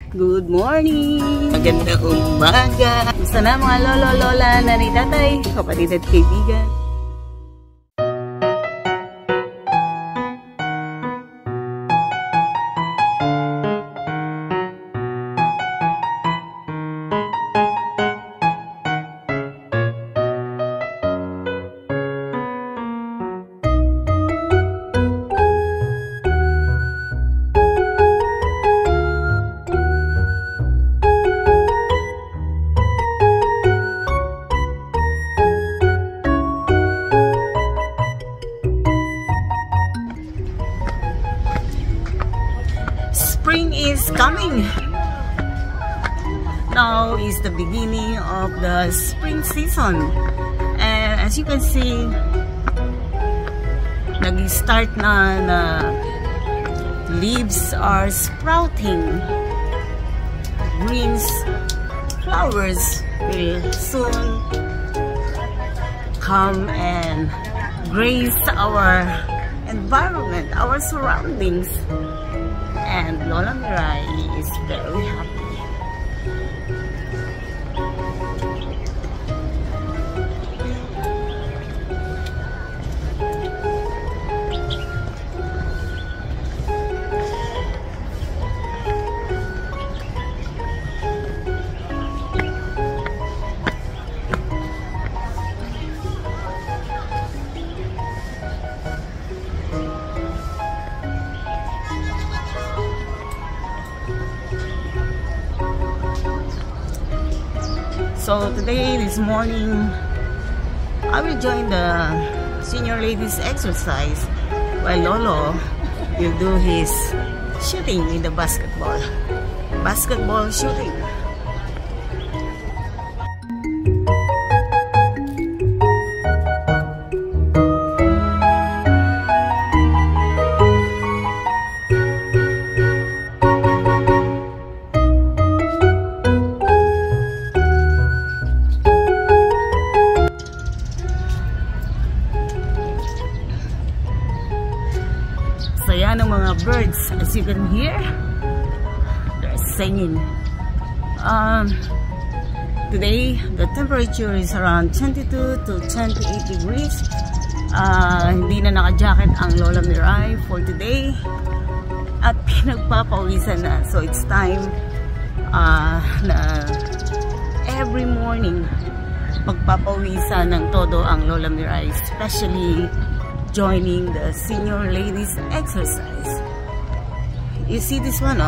Good morning! Magandang umaga! Gusto na mga lolo, lola, nanay, tatay, kapatid at kaibigan. Spring is coming. Now is the beginning of the spring season, and as you can see, nag-start na leaves are sprouting. Green flowers will soon come and grace our environment, our surroundings. And Lola Mirai is very happy. So today, this morning, I will join the senior ladies exercise while Lolo will do his shooting in the basketball shooting. Saya ng mga birds, as you can hear, they're singing. Today the temperature is around 22 to 28 degrees. Hindi na naka-jacket ang Lola Mirai for today at pinagpapawisan na, so it's time na every morning pagpapawisan ng todo ang Lola Mirai, especially joining the senior ladies exercise. You see this one,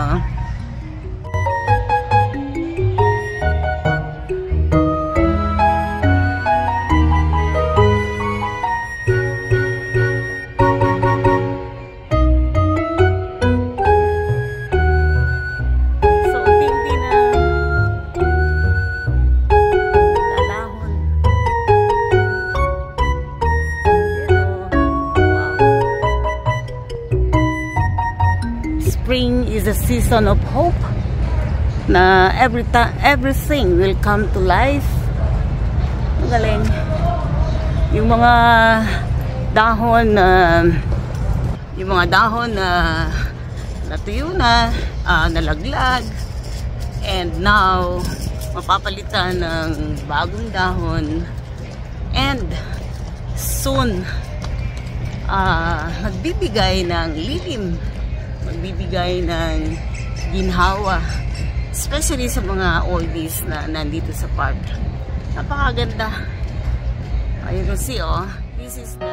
Spring is a season of hope na everything will come to life. Ang galing. Yung mga dahon na natuyo na, nalaglag, and now mapapalitan ng bagong dahon, and soon magbibigay ng lilim, magbibigay ng ginhawa, especially sa mga oldies na nandito sa park. Napakaganda. You can see, this is the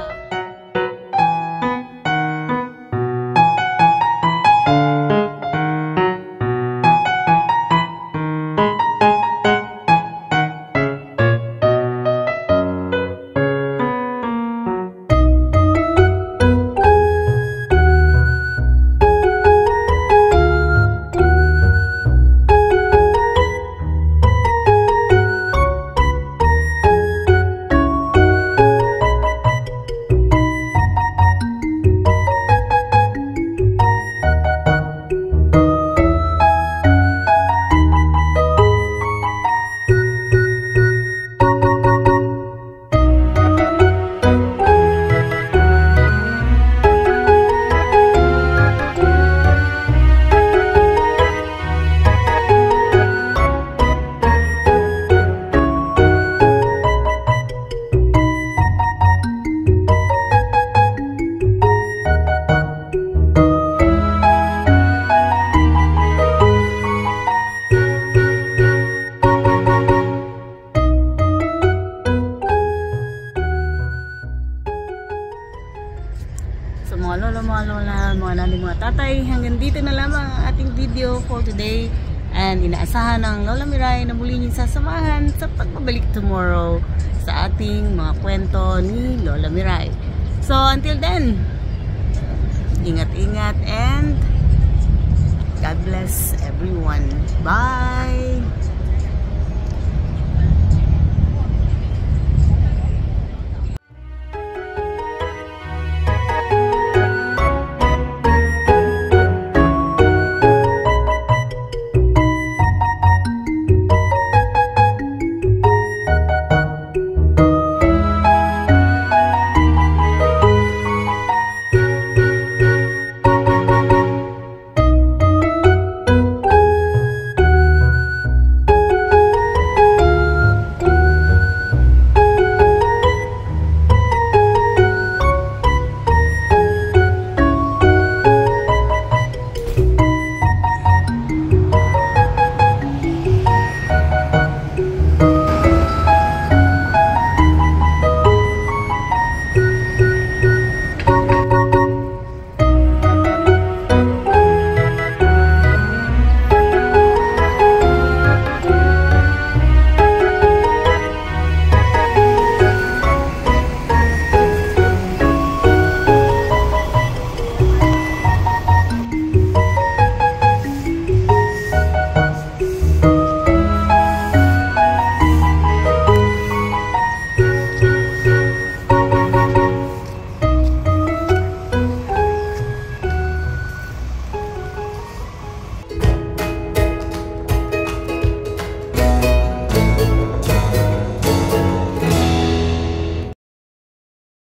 And inaasahan ng Lola Miray na muli niyong sasamahan sa pagbabalik tomorrow sa ating mga kwento ni Lola Miray. So until then, ingat-ingat and God bless everyone. Bye!